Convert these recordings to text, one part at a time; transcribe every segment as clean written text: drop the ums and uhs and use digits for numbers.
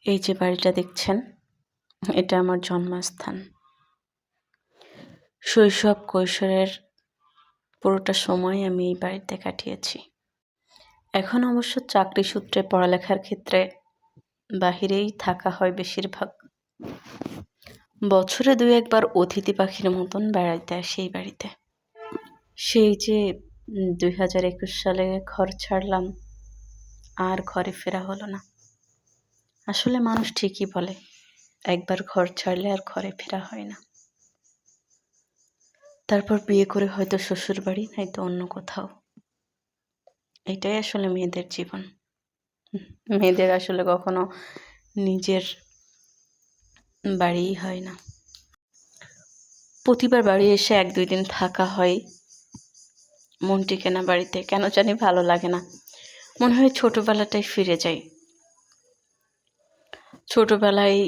এই যে বাড়িটা দেখছেন, এটা আমার জন্মস্থান। শৈশব কৈশোরের পুরোটা সময় আমি এই বাড়িতে কাটিয়েছি। এখন অবশ্য চাকরি সূত্রে পড়ালেখার ক্ষেত্রে বাহিরেই থাকা হয় বেশিরভাগ। বছরে ২-১ বার অতিথি পাখির মতন বেড়াইতে আসি এই বাড়িতে। সেই যে ২০২১ সালে ঘর ছাড়লাম, আর ঘরে ফেরা হলো না। আসলে মানুষ ঠিকই বলে, একবার ঘর ছাড়লে আর ঘরে ফেরা হয় না। তারপর বিয়ে করে হয়তো শ্বশুরবাড়ি, নয়তো অন্য কোথাও। এটাই আসলে মেয়েদের জীবন। মেয়েদের আসলে কখনো নিজের বাড়িই হয় না। প্রতিবার বাড়ি এসে ১-২ দিন থাকা হয়, মন টিকে না বাড়িতে, কেন জানি ভালো লাগে না। মনে হয় ছোটবেলাটায় ফিরে যাই। ছোটবেলায়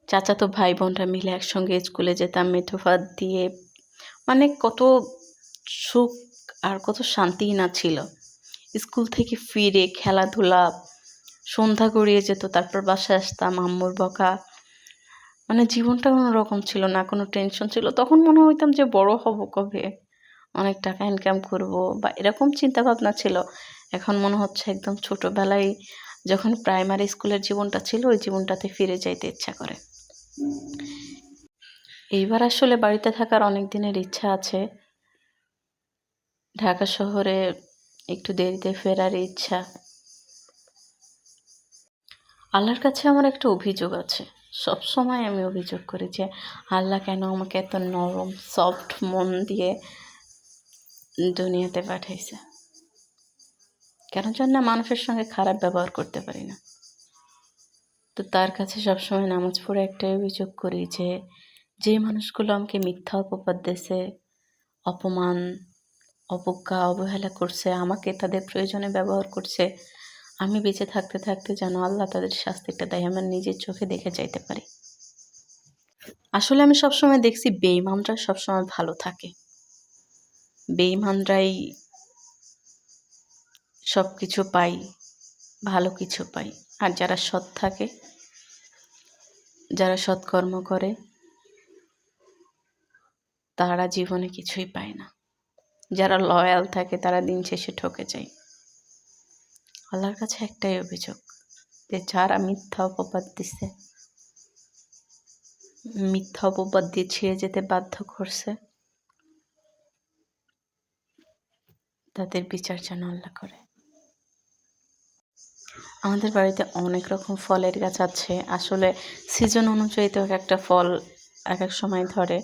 চাচাতো ভাই বোনরা মিলে একসঙ্গে স্কুলে যেতাম, মেঠো ভাত দিয়ে, মানে কত সুখ আর কত শান্তিই না ছিল। স্কুল থেকে ফিরে খেলাধুলা, সন্ধ্যা গড়িয়ে যেত, তারপর বাসায় আসতাম, আম্মুর বকা। মানে জীবনটা অন্যরকম ছিল, না কোনো টেনশন ছিল। তখন মনে হইতাম যে বড় হব কবে, অনেক টাকা ইনকাম করব, বা এরকম চিন্তা ভাবনা ছিল। এখন মনে হচ্ছে একদম ছোটবেলায় যখন প্রাইমারি স্কুলের জীবনটা ছিল, ওই জীবনটাতে ফিরে যাইতে ইচ্ছা করে। এইবার আসলে বাড়িতে থাকার অনেক দিনের ইচ্ছা আছে। ঢাকা শহরে একটু দেরিতে ফেরার ইচ্ছা। আল্লাহর কাছে আমার একটা অভিযোগ আছে। সবসময় আমি অভিযোগ করি যে আল্লাহ কেন আমাকে এত নরম সফট মন দিয়ে দুনিয়াতে পাঠাইছে। কেন জানি না মানুষের সঙ্গে খারাপ ব্যবহার করতে পারি না। তো তার কাছে সবসময় নামাজ পড়ে একটাই অভিযোগ করি যে যে মানুষগুলো আমাকে মিথ্যা অপবাদ দিয়েছে, অপমান, অবজ্ঞা, অবহেলা করছে, আমাকে তাদের প্রয়োজনে ব্যবহার করছে, আমি বেঁচে থাকতে থাকতে যেন আল্লাহ তাদের শাস্তিটা দেয়, আমার নিজের চোখে দেখে যাইতে পারি। আসলে আমি সবসময় দেখছি বেঈমানরা সবসময় ভালো থাকে। বেঈমানরাই সব কিছু পাই, ভালো কিছু পাই। আর যারা সৎ থাকে, যারা সৎকর্ম করে, তারা জীবনে কিছুই পায় না। যারা লয়াল থাকে তারা দিন শেষে ঠকে যায়। আল্লাহর কাছে একটাই অভিযোগ যে যারা মিথ্যা অপবাদ দিছে, মিথ্যা অপবাদ দিয়ে ছেড়ে যেতে বাধ্য করছে, তাদের বিচার যেন আল্লাহ করে। আমাদের বাড়িতে অনেক রকম ফলের গাছ আছে। আসলে সিজন অনুযায়ী তো একটা ফল এক এক সময় ধরে।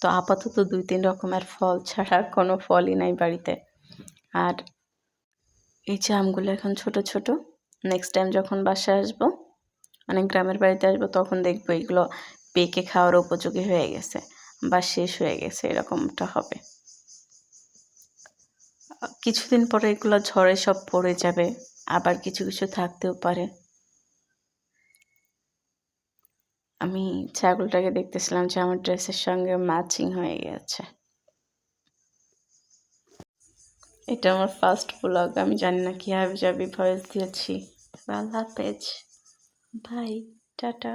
তো আপাতত ২-৩ রকমের ফল ছাড়া কোনো ফলই নাই বাড়িতে। আর এই যে আমগুলো এখন ছোট ছোট, নেক্সট টাইম যখন বাসায় আসবো, মানে গ্রামের বাড়িতে আসবো, তখন দেখবো এগুলো পেকে খাওয়ার উপযোগী হয়ে গেছে বা শেষ হয়ে গেছে, এরকমটা হবে। কিছুদিন পরে এগুলো ঝড়ে সব পড়ে যাবে, আবার কিছু কিছু থাকতেও পারে। আমি ছাগলটাকে দেখতেছিলাম যে আমার ড্রেসের সঙ্গে ম্যাচিং হয়ে গেছে। এটা আমার ফার্স্ট ব্লগ। আমি জানি না কি হাবিজাবি ভয়েস দিয়েছি। আল্লাহ হাফেজ, বাই, টাটা।